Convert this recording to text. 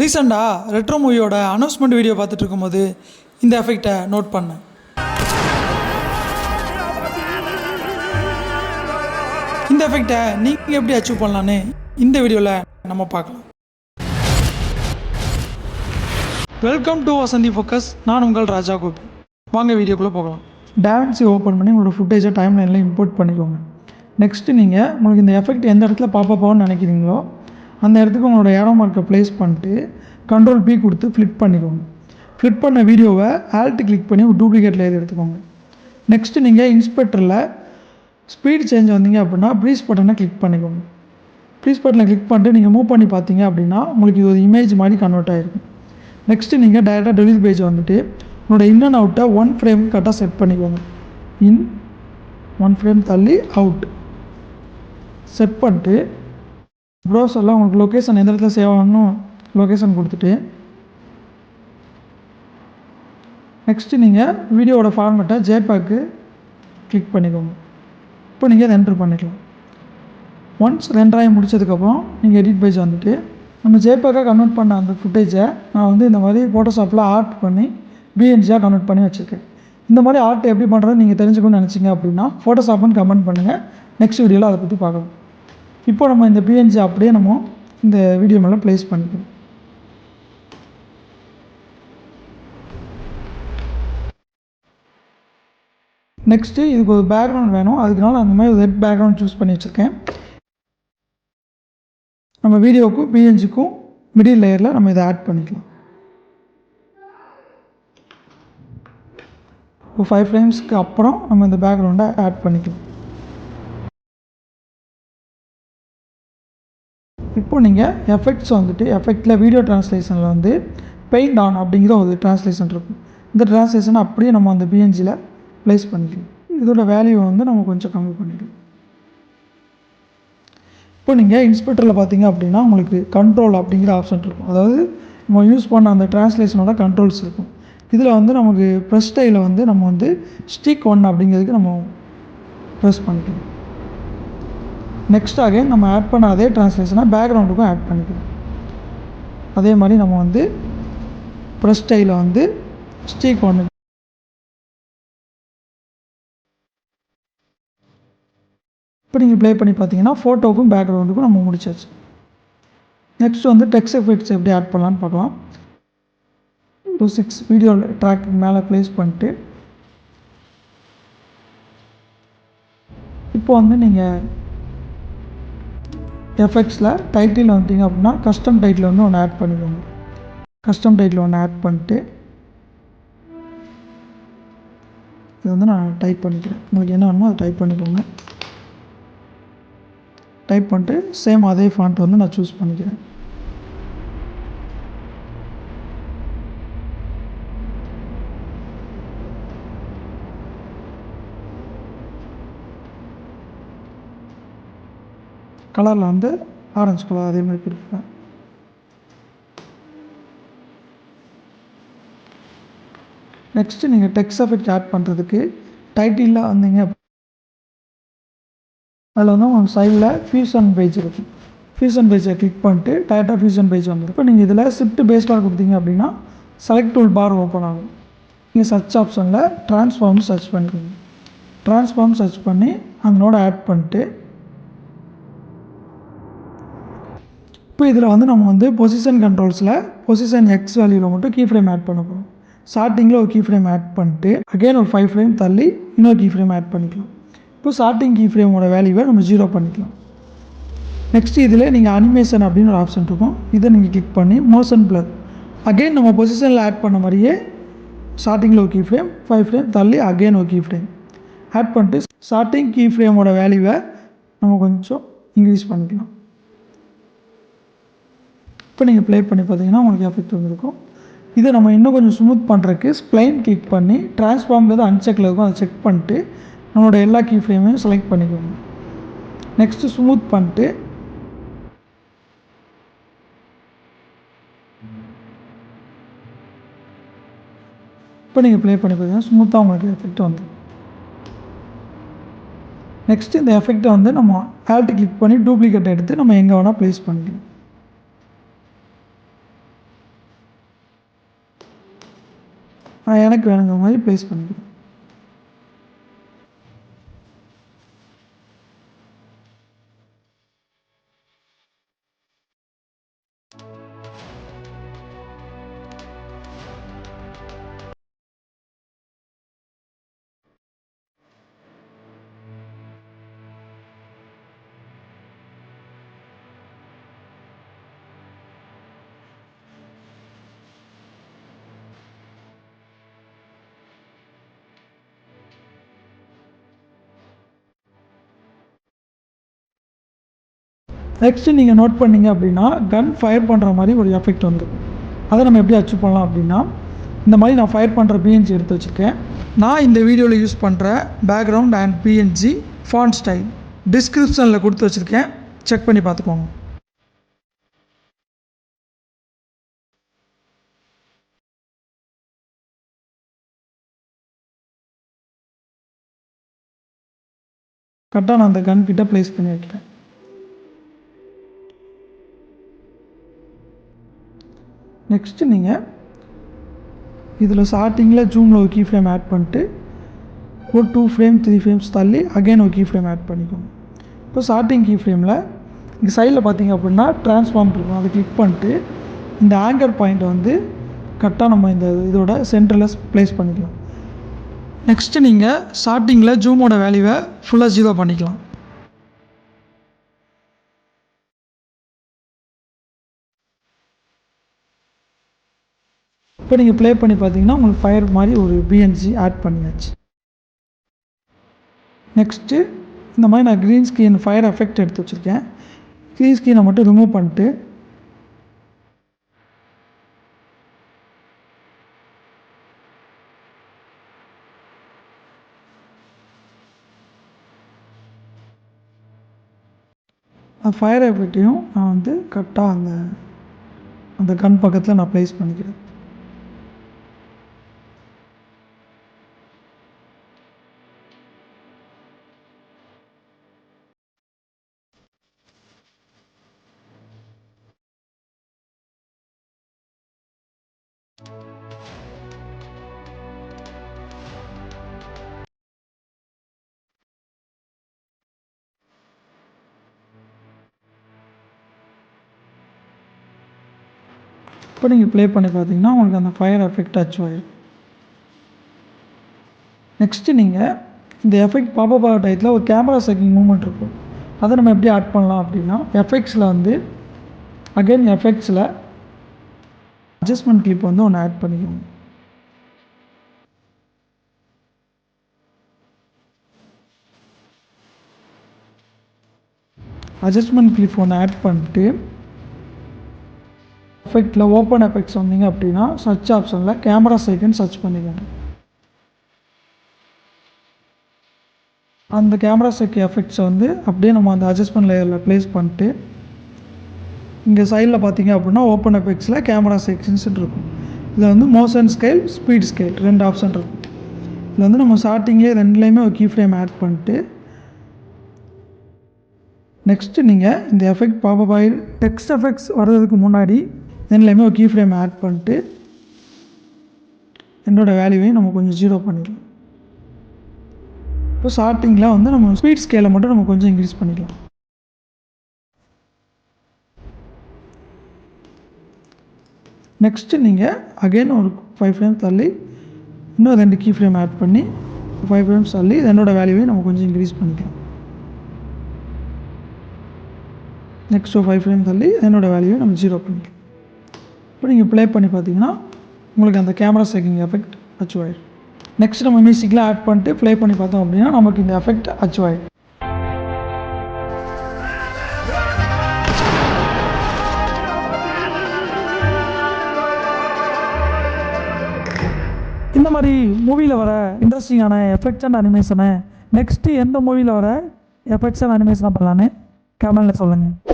ரீசெண்டாக ரெட்ரோ மூவியோட announcement video பார்த்துட்டு இருக்கும்போது இந்த எஃபெக்டை நோட் பண்ணேன். இந்த எஃபெக்டை நீங்கள் எப்படி அச்சீவ் பண்ணலான்னு இந்த வீடியோவில் நம்ம பார்க்கலாம். Welcome to Vasanthi focus. நான் உங்கள் ராஜா கோபி. வாங்க வீடியோக்குள்ளே போகலாம். DaVinci ஓப்பன் பண்ணி உங்களோட ஃபுட்டேஜை டைம் லைனில் இம்போர்ட் பண்ணிக்கோங்க. நெக்ஸ்ட்டு நீங்கள் உங்களுக்கு இந்த எஃபெக்ட் எந்த இடத்துல பாப்பப் ஆகும்னு நினைக்கிறீங்களோ அந்த இடத்துக்கு உங்களோட ஏரோ மார்க்கை ப்ளேஸ் பண்ணிட்டு Ctrl+P கொடுத்து ஃப்ளிப் பண்ணிக்கோங்க. ஃப்ளிப் பண்ண வீடியோவை ஆல்ட் கிளிக் பண்ணி ஒரு டூப்ளிகேட் லேயர் எடுத்துக்கோங்க. நெக்ஸ்ட்டு நீங்கள் இன்ஸ்பெக்டரில் ஸ்பீட் சேஞ்ச் வந்தீங்க அப்படின்னா ப்ரீஸ் பட்டனை கிளிக் பண்ணிக்கோங்க. ப்ரீஸ் பட்டனை கிளிக் பண்ணிட்டு நீங்கள் மூவ் பண்ணி பார்த்தீங்க அப்படின்னா உங்களுக்கு இது ஒரு இமேஜ் மாதிரி கன்வெர்ட் ஆகிருக்கும். நெக்ஸ்ட்டு நீங்கள் டைரெக்டாக டெலிட் பேஜ் வந்துட்டு உங்களோட இன் அண்ட் அவுட்டை 1 ஃப்ரேம் கரெக்டாக செட் பண்ணிக்கோங்க. இன் 1 ஃப்ரேம் தள்ளி அவுட் செட் பண்ணிட்டு ப்ரௌசரில் உங்களுக்கு லொக்கேஷன் எந்த இடத்துல சேவ் ஆகணும் லொக்கேஷன் கொடுத்துட்டு நெக்ஸ்ட்டு நீங்கள் வீடியோவோட ஃபார்மேட்டை ஜேபேக்கு கிளிக் பண்ணிக்கோங்க. இப்போ நீங்கள் அதை என்ட்ரு பண்ணிக்கலாம். ஒன்ஸ் ரெண்டராகி முடிச்சதுக்கப்புறம் நீங்கள் எடிட் பேஜ் வந்துட்டு நம்ம ஜேபேக்காக கன்வெர்ட் பண்ண அந்த ஃபுட்டேஜை நான் வந்து இந்த மாதிரி ஃபோட்டோஷாப்பில் ஆர்ட் பண்ணி பிஎன்ஜியாக கன்வெர்ட் பண்ணி வச்சுருக்கேன். இந்த மாதிரி ஆர்ட் எப்படி பண்ணுறது நீங்கள் தெரிஞ்சுக்கணும்னு நினச்சிங்க அப்படின்னா ஃபோட்டோஷாப்னு கமெண்ட் பண்ணுங்கள். நெக்ஸ்ட் வீடியோவில் அதை பற்றி பார்க்கலாம். இப்போ நம்ம இந்த பிஎன்ஜி அப்படியே நம்ம இந்த வீடியோ மேலே ப்ளேஸ் பண்ணிக்கணும். நெக்ஸ்ட்டு இதுக்கு ஒரு பேக்ரவுண்ட் வேணும். அதுக்குனால அந்த மாதிரி ஒரு ரெட் பேக்ரவுண்ட் சூஸ் பண்ணி வச்சுருக்கேன். நம்ம வீடியோவுக்கும் பிஎன்ஜிக்கும் மிடில் லேயரில் நம்ம இதை ஆட் பண்ணிக்கலாம். இப்போ 5 ஃப்ரேம்ஸ்க்கு அப்புறம் நம்ம இந்த பேக்ரவுண்டை ஆட் பண்ணிக்கலாம். இப்போ நீங்கள் எஃபெக்ட்ஸ் வந்துட்டு எஃபெக்டில் வீடியோ ட்ரான்ஸ்லேஷனில் வந்து பெயிண்ட் ஆன் அப்படிங்கிற ஒரு ட்ரான்ஸ்லேஷன் இருக்கும். இந்த ட்ரான்ஸ்லேஷனை அப்படியே நம்ம அந்த பிஎன்ஜியில் ப்ளேஸ் பண்ணிக்கலாம். இதோட வேல்யூ வந்து நம்ம கொஞ்சம் கம்மி பண்ணிக்கலாம். இப்போ நீங்கள் இன்ஸ்பெக்டரில் பார்த்தீங்க அப்படின்னா உங்களுக்கு கண்ட்ரோல் அப்படிங்கிற ஆப்ஷன் இருக்கும். அதாவது நம்ம யூஸ் பண்ண அந்த ட்ரான்ஸ்லேஷனோட கண்ட்ரோல்ஸ் இருக்கும். இதில் வந்து நமக்கு ப்ரெஸ் ஸ்டைலில் வந்து நம்ம வந்து ஸ்டிக் 1 அப்படிங்கிறதுக்கு நம்ம ப்ரெஸ் பண்ணிக்கலாம். நெக்ஸ்ட் அகைன் நம்ம ஆட் பண்ண அதே ட்ரான்ஸ்லேஷனை பேக்ரவுண்டுக்கும் ஆட் பண்ணிக்கலாம். அதே மாதிரி நம்ம வந்து ப்ரெஸ் ஸ்டைலில் வந்து ஸ்டிக் 1 இப்போ நீங்கள் ப்ளே பண்ணி பார்த்தீங்கன்னா ஃபோட்டோவுக்கும் பேக்ரவுண்டுக்கும் நம்ம முடிச்சாச்சு. நெக்ஸ்ட் வந்து டெக்ஸ்ட் எஃபெக்ட்ஸ் எப்படி ஆட் பண்ணலான்னு பார்க்கலாம். 6 வீடியோ ட்ராக் மேலே ப்ளேஸ் பண்ணிட்டு இப்போ வந்து நீங்கள் எஃபெக்ட்ஸில் டைட்டில் வந்துட்டிங்க அப்படின்னா கஸ்டம் டைட்டில் வந்து ஒன்று ஆட் பண்ணிக்கோங்க. கஸ்டம் டைட்டில் ஒன்று ஆட் பண்ணிட்டு இது வந்து நான் டைப் பண்ணிக்கிறேன். உங்களுக்கு என்ன வேணுமோ அதை டைப் பண்ணிக்கோங்க. டைப் பண்ணிட்டு சேம் அதே ஃபாண்ட் வந்து நான் சூஸ் பண்ணிக்கிறேன். கலரில் வந்து ஆரஞ்சு கலர் அதே மாதிரி கொடுப்பேன். நெக்ஸ்ட்டு நீங்கள் டெக்ஸ்ட் எஃபெக்ட் ஆட் பண்ணுறதுக்கு டைட்டிலில் வந்தீங்க அதில் வந்து உங்கள் சைடில் ஃபியூஷன் பேஜ் இருக்கும். ஃபியூஷன் பேஜை கிளிக் பண்ணிட்டு டைரெக்டாக ஃபியூஷன் பேஜ் வந்துடும். இப்போ நீங்கள் இதில் ஷிஃப்ட் பேஸ் பார் கொடுத்தீங்க அப்படின்னா செலக்ட் டூல் பார் ஓப்பன் ஆகும். நீங்கள் சர்ச் ஆப்ஷனில் ட்ரான்ஸ்ஃபார்ம் சர்ச் பண்ணிக்கோங்க. ட்ரான்ஸ்ஃபார்ம் சர்ச் பண்ணி அதனோட ஆட் பண்ணிட்டு இப்போ இதில் வந்து நம்ம வந்து பொசிஷன் கண்ட்ரோல்ஸில் பொசிஷன் எக்ஸ் வேல்யூவில் மட்டும் கீ ஃப்ரேம் ஆட் பண்ண போகிறோம். ஸ்டார்டிங்கில் ஒரு கீ ஃப்ரேம் ஆட் பண்ணிட்டு அகெயின் ஒரு 5 ஃப்ரேம் தள்ளி இன்னொரு கீ ஃப்ரேம் ஆட் பண்ணிக்கலாம். இப்போ ஸ்டார்டிங் கீ ஃப்ரேமோட வேல்யூவை நம்ம 0 பண்ணிக்கலாம். நெக்ஸ்ட்டு இதில் நீங்கள் அனிமேஷன் அப்படின்னு ஒரு ஆப்ஷன் இருக்கும். இதை நீங்கள் கிளிக் பண்ணி மோஷன் பிளர் அகெயின் நம்ம பொசிஷனில் ஆட் பண்ண மாதிரியே ஸ்டார்டிங்கில் ஒரு கீ ஃப்ரேம் 5 ஃப்ரேம் தள்ளி அகெயின் ஒரு கீ ஃப்ரேம் ஆட் பண்ணிட்டு ஸ்டார்டிங் கீ ஃப்ரேமோட வேல்யூவை நம்ம கொஞ்சம் இன்க்ரீஸ் பண்ணிக்கலாம். இப்போ நீங்கள் ப்ளே பண்ணி பார்த்தீங்கன்னா உங்களுக்கு எஃபெக்ட் வந்துருக்கும். இதை நம்ம இன்னும் கொஞ்சம் ஸ்மூத் பண்ணுறதுக்கு ஸ்ப்ளைன் கிளிக் பண்ணி ட்ரான்ஸ்ஃபார்ம்ங்கிறது அன்செக்கில் இருக்கும். அதை செக் பண்ணிட்டு நம்மளோட எல்லா கீ ஃப்ரேமையும் செலக்ட் பண்ணிக்கோங்க. நெக்ஸ்ட்டு ஸ்மூத் பண்ணிட்டு இப்போ நீங்கள் ப்ளே பண்ணி பார்த்தீங்கன்னா ஸ்மூத்தாக உங்களுக்கு எஃபெக்ட் வந்துடும். நெக்ஸ்ட்டு இந்த எஃபெக்டை வந்து நம்ம ஆல்ட் கிளிக் பண்ணி டூப்ளிகேட் எடுத்து நம்ம எங்கே வேணால் ப்ளேஸ் பண்ணிக்கலாம். நான் எனக்கு வேணுங்கிற மாதிரி ப்ளேஸ் பண்ணிக்கிறேன். நெக்ஸ்ட்டு நீங்கள் நோட் பண்ணிங்க அப்படின்னா கன் ஃபயர் பண்ணுற மாதிரி ஒரு எஃபெக்ட் வந்து அதை நம்ம எப்படி அச்சீவ் பண்ணலாம் அப்படின்னா, இந்த மாதிரி நான் ஃபயர் பண்ணுற பிஎன்ஜி எடுத்து வச்சுருக்கேன். நான் இந்த வீடியோவில் யூஸ் பண்ணுற background and PNG font style டிஸ்கிரிப்ஷனில் கொடுத்து வச்சுருக்கேன், செக் பண்ணி பார்த்துக்கோங்க. கரெக்டாக நான் அந்த கன் கிட்ட ப்ளேஸ் பண்ணி வைக்கிறேன். நெக்ஸ்ட்டு நீங்கள் இதில் ஸ்டார்டிங்கில் ஜூமில் ஒரு கீ ஃப்ரேம் ஆட் பண்ணிட்டு ஒரு 2 ஃப்ரேம் 3 ஃப்ரேம்ஸ் தள்ளி அகைன் ஒரு கீ ஃப்ரேம் ஆட் பண்ணிக்கோங்க. இப்போ ஸ்டார்டிங் கீ ஃப்ரேமில் இங்கே சைடில் பார்த்தீங்க அப்படின்னா ட்ரான்ஸ்ஃபார்ம் இருக்கும், அதை கிளிக் பண்ணிட்டு இந்த ஆங்கர் பாயிண்ட்டை வந்து கரெக்டாக நம்ம இந்த இதோட சென்டரில் ப்ளேஸ் பண்ணிக்கலாம். நெக்ஸ்ட்டு நீங்கள் ஸ்டார்டிங்கில் ஜூமோட வேல்யூவை ஃபுல்லாக 0 பண்ணிக்கலாம். இப்போ நீங்கள் ப்ளே பண்ணி பார்த்தீங்கன்னா உங்களுக்கு ஃபயர் மாதிரி ஒரு பிஎன்ஜி ஆட் பண்ணியாச்சு. நெக்ஸ்ட்டு இந்த மாதிரி நான் க்ரீன் ஸ்க்ரீன் ஃபயர் எஃபெக்ட் எடுத்து வச்சுருக்கேன். க்ரீன் ஸ்க்ரீனை மட்டும் ரிமூவ் பண்ணிட்டு அந்த ஃபயர் எஃபெக்ட்டையும் நான் வந்து கரெக்டாக அந்த கன் பக்கத்தில் நான் ப்ளேஸ் பண்ணிக்கிறேன். இப்போ நீங்கள் ப்ளே பண்ணி பார்த்தீங்கன்னா உங்களுக்கு அந்த ஃபயர் எஃபெக்ட் அச்சீவ் ஆகிடும். நெக்ஸ்ட்டு நீங்கள் இந்த எஃபெக்ட் பாப்பப் ஆகிற டயத்தில் ஒரு கேமரா செக்கிங் மூவ்மெண்ட் இருக்கும், அதை நம்ம எப்படி ஆட் பண்ணலாம் அப்படின்னா எஃபெக்ட்ஸில் வந்து அகைன் எஃபெக்ட்ஸில் அட்ஜஸ்ட்மெண்ட் கிளிப் வந்து ஒன்று ஆட் பண்ணிக்கணும். அட்ஜஸ்ட்மெண்ட் கிளிப் ஒன்று ஆட் பண்ணிட்டு எஃபெக்டில் ஓப்பன் எஃபெக்ட்ஸ் வந்தீங்க அப்படின்னா சர்ச் ஆப்ஷனில் கேமரா செகண்ட் சர்ச் பண்ணிக்கோங்க. அந்த கேமரா செக் எஃபெக்ட்ஸை வந்து அப்படியே நம்ம அந்த அட்ஜஸ்ட்மெண்ட் லேயரில் ப்ளேஸ் பண்ணிட்டு இங்கே சைடில் பார்த்தீங்க அப்படின்னா ஓப்பன் எஃபெக்ட்ஸில் கேமரா செக்ஷன்ஸ் இருக்கும். இதில் வந்து motion scale speed scale 2 option இருக்கும். இதில் வந்து நம்ம ஸ்டார்டிங்லேயே ரெண்டுலேயுமே ஒரு கீ ஃப்ரேம் ஆட் பண்ணிட்டு நெக்ஸ்ட்டு நீங்கள் இந்த எஃபெக்ட் பாப்பப் ஆகி டெக்ஸ்ட் எஃபெக்ட்ஸ் வர்றதுக்கு முன்னாடி ரெண்டுலேயுமே ஒரு கீ ஃப்ரேம் ஆட் பண்ணிட்டு என்னோடய வேல்யூவையும் நம்ம கொஞ்சம் 0 பண்ணிக்கலாம். இப்போ ஸ்டார்டிங்கில் வந்து நம்ம ஸ்பீட் ஸ்கேலை மட்டும் நம்ம கொஞ்சம் இன்க்ரீஸ் பண்ணிக்கலாம். நெக்ஸ்ட்டு நீங்கள் அகைன் ஒரு 5 ஃப்ரேம் தள்ளி இன்னும் 2 கீ ஃப்ரேம் ஆட் பண்ணி 5 ஃப்ரேம்ஸ் தள்ளி என்னோடய வேல்யூவையும் நம்ம கொஞ்சம் இன்க்ரீஸ் பண்ணிக்கலாம். நெக்ஸ்ட் ஒரு 5 ஃப்ரேம் தள்ளி என்னோடய வேல்யூவை நம்ம 0 பண்ணிக்கலாம். இப்போ நீங்கள் ப்ளே பண்ணி பார்த்தீங்கன்னா உங்களுக்கு அந்த கேமரா செக்கிங் எஃபெக்ட் அச்சீவ் ஆகிடும். நெக்ஸ்ட் நம்ம மியூசிக்கில் ஆட் பண்ணிட்டு ப்ளே பண்ணி பார்த்தோம் அப்படின்னா நமக்கு இந்த எஃபெக்ட் அச்சீவ் ஆகிடும். இந்த மாதிரி மூவியில் வர இன்ட்ரெஸ்டிங்கான எஃபெக்ட்ஸ் அண்ட் அனிமேஷனை நெக்ஸ்ட்டு எந்த மூவியில் வர எஃபெக்ட்ஸ் அண்ட் அனிமேஷனாக பண்ணலான்னு கமெண்ட்டில் சொல்லுங்கள்.